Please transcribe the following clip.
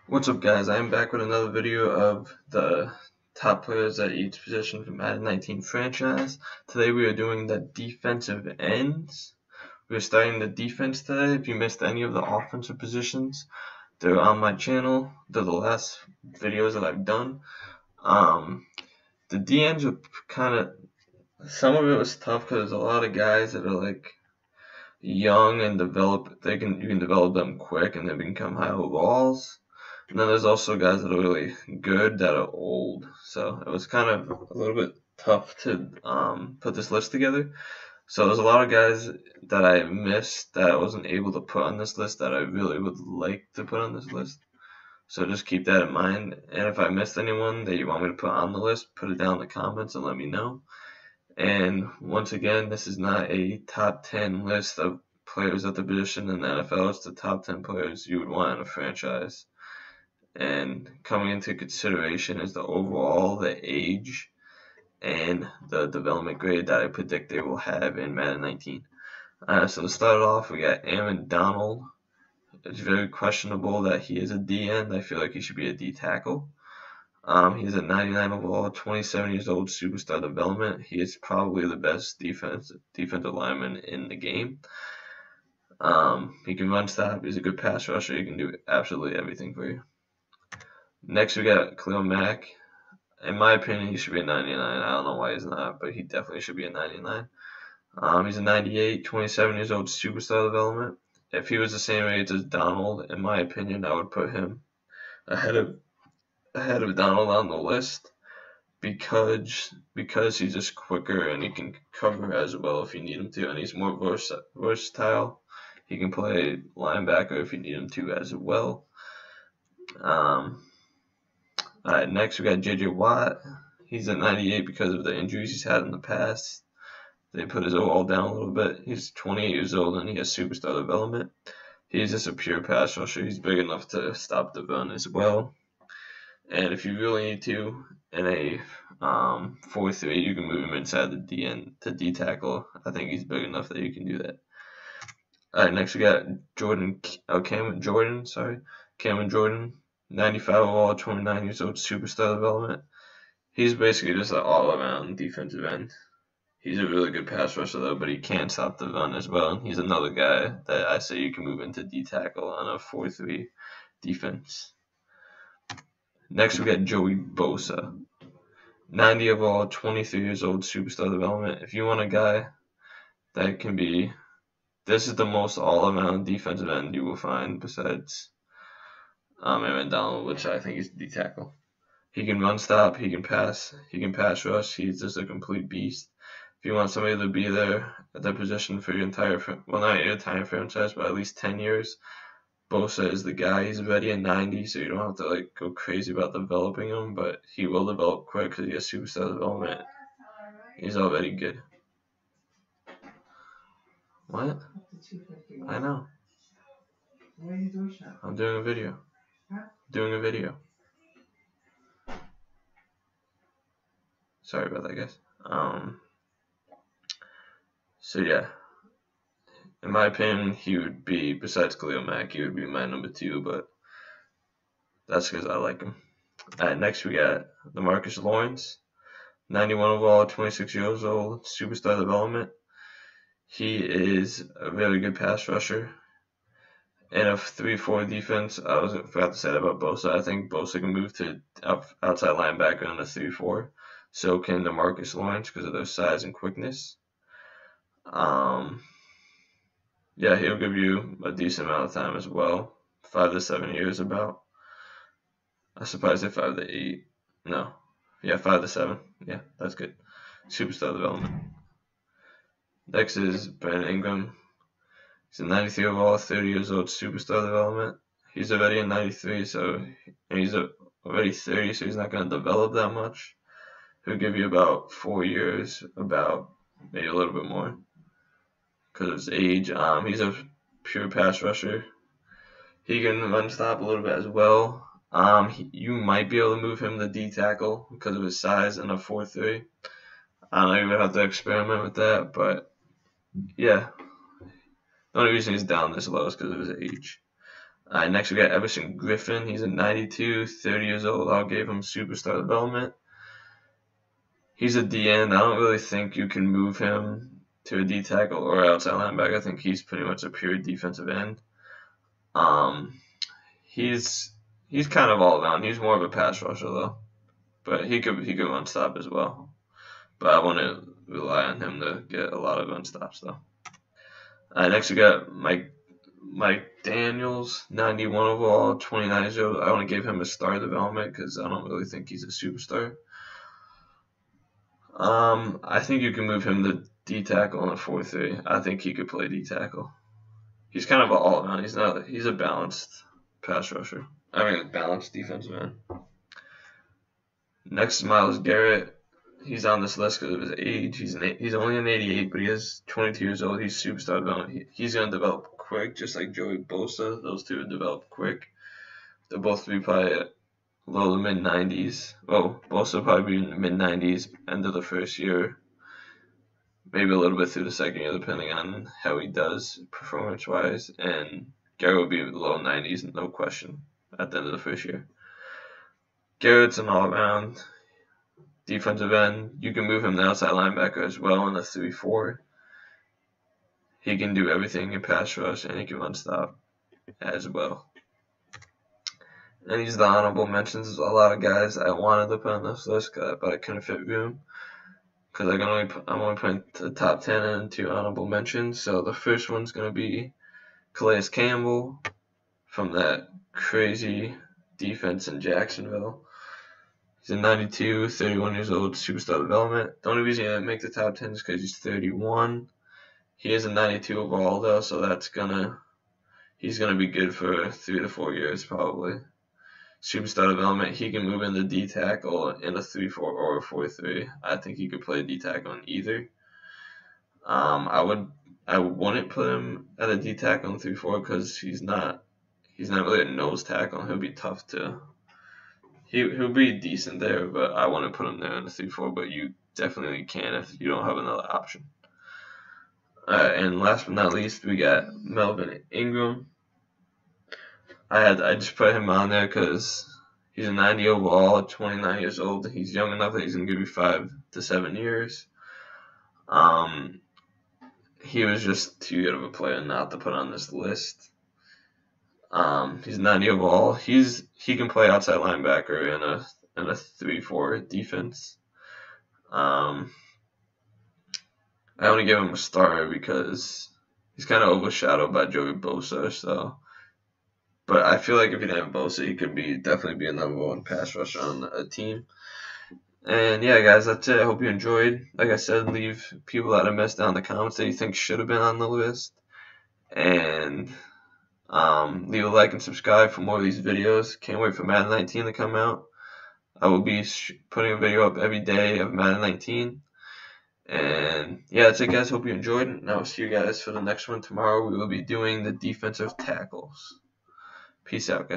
What's up, guys? I am back with another video of the top players at each position from Madden 19 franchise. Today we are doing the defensive ends. We're starting the defense today. If you missed any of the offensive positions, they're on my channel. They're the last videos that I've done. The DNs are kind of, some of it was tough because there's a lot of guys that are like young and you can develop them quick and they become high overalls. And then there's also guys that are really good that are old. So it was kind of a little bit tough to put this list together. So there's a lot of guys that I missed that I wasn't able to put on this list that I really would like to put on this list. So just keep that in mind. And if I missed anyone that you want me to put on the list, put it down in the comments and let me know. And once again, this is not a top 10 list of players at the position in the NFL. It's the top 10 players you would want in a franchise. And coming into consideration is the overall, the age, and the development grade that I predict they will have in Madden 19. So to start off, we got Aaron Donald. It's very questionable that he is a D end. I feel like he should be a D tackle. He's a 99 overall, 27 years old, superstar development. He is probably the best defensive lineman in the game. He can run stop. He's a good pass rusher. He can do absolutely everything for you. Next, we got Khalil Mack. In my opinion, he should be a 99. I don't know why he's not, but he definitely should be a 99. He's a 98, 27 years old, superstar development. If he was the same age as Donald, in my opinion, I would put him ahead of Donald on the list because he's just quicker and he can cover as well if you need him to, and he's more versatile. He can play linebacker if you need him to as well. Alright, next we got J.J. Watt. He's a 98 because of the injuries he's had in the past. They put his overall down a little bit. He's 28 years old and he has superstar development. He's just a pure pass rusher. He's big enough to stop the run as well. And if you really need to, in a 4-3, you can move him inside the DN to D tackle. I think he's big enough that you can do that. Alright, next we got Cameron Jordan, 95 overall, 29 years old, superstar development. He's basically just an all-around defensive end. He's a really good pass rusher though, but he can't stop the run as well. He's another guy that I say you can move into D tackle on a 4-3 defense. Next we got Joey Bosa, 90 overall, 23 years old, superstar development. If you want a guy that can be, this is the most all-around defensive end you will find besides Aaron Donald, which I think is D tackle. He can run stop, he can pass rush. He's just a complete beast. If you want somebody to be there at that position for your entire, well, not your entire franchise, but at least 10 years, Bosa is the guy. He's already a 90, so you don't have to like go crazy about developing him, but he will develop quick because he has superstar development. He's already good. What? I know. I'm doing a video. Sorry about that, guys. So yeah, in my opinion, he would be, besides Khalil Mack, he would be my number 2, but that's because I like him. Alright, next we got DeMarcus Lawrence, 91 overall, 26 years old, superstar development. He is a very good pass rusher. In a 3-4 defense, I forgot to say that about Bosa. I think Bosa can move to outside linebacker in a 3-4. So can DeMarcus Lawrence because of their size and quickness. Yeah, he'll give you a decent amount of time as well. 5 to 7 years about. I suppose 5 to 8. No. Yeah, 5 to 7. Yeah, that's good. Superstar development. Next is Brandon Ingram. He's a 93 overall, 30 years old, superstar development. He's already a 93, and he's already 30, so he's not going to develop that much. He'll give you about 4 years, about maybe a little bit more because of his age. He's a pure pass rusher. He can run stop a little bit as well. You might be able to move him to D tackle because of his size in a 4-3. I don't know, you would have to experiment with that, but yeah. The only reason he's down this low is because of his age. Next we got Everson Griffin. He's a 92, 30 years old. I gave him superstar development. He's a DN. I don't really think you can move him to a D tackle or outside linebacker. I think he's pretty much a pure defensive end. He's kind of all around. He's more of a pass rusher though, but he could run stop as well. But I want to rely on him to get a lot of run stops though. Next we got Mike Daniels, 91 overall, 29 years old. I want to give him a star development because I don't really think he's a superstar. I think you can move him to D tackle in a 4-3. I think he could play D tackle. He's kind of an all around. He's a balanced pass rusher. I mean, a balanced defensive end. Next is Myles Garrett. He's on this list because of his age. He's only an 88, but he is 22 years old. He's superstar development. He's gonna develop quick, just like Joey Bosa. Those two would develop quick. They'll both be probably at low to mid 90s. Well, Bosa will probably be in the mid 90s end of the first year. Maybe a little bit through the second year, depending on how he does performance-wise. And Garrett will be low 90s, no question, at the end of the first year. Garrett's an all-around defensive end. You can move him to outside linebacker as well in a 3-4. He can do everything in pass rush, and he can run stop as well. And he's the honorable mentions. There's a lot of guys I wanted to put on this list, but I couldn't fit room. Because I'm only putting the top 10 into honorable mentions. So the first one's going to be Calais Campbell from that crazy defense in Jacksonville. He's a 92, 31 years old, superstar development. The only reason he didn't make the top 10 is because he's 31. He is a 92 overall though, so he's gonna be good for 3 to 4 years probably. Superstar development, he can move into D tackle in a 3-4 or a 4-3. I think he could play D tackle in either. I wouldn't put him at a D tackle in 3-4 because he's not really a nose tackle. He'll be tough to. He'll be decent there, but I want to put him there in a 3-4. But you definitely can if you don't have another option. And last but not least, we got Melvin Ingram. I just put him on there because he's a 90 overall, 29 years old. He's young enough that he's going to give you 5 to 7 years. He was just too good of a player not to put on this list. He's 90 overall. He can play outside linebacker in a 3-4 defense. I want to give him a star because he's kind of overshadowed by Joey Bosa, so. But I feel like if he didn't have Bosa, he could definitely be a number 1 pass rusher on a team. And yeah, guys, that's it. I hope you enjoyed. Like I said, leave people that I missed down in the comments that you think should have been on the list. And leave a like and subscribe for more of these videos. Can't wait for Madden 19 to come out. I will be putting a video up every day of Madden 19. And yeah, that's it, guys. Hope you enjoyed. And I will see you guys for the next one tomorrow. We will be doing the defensive tackles. Peace out, guys.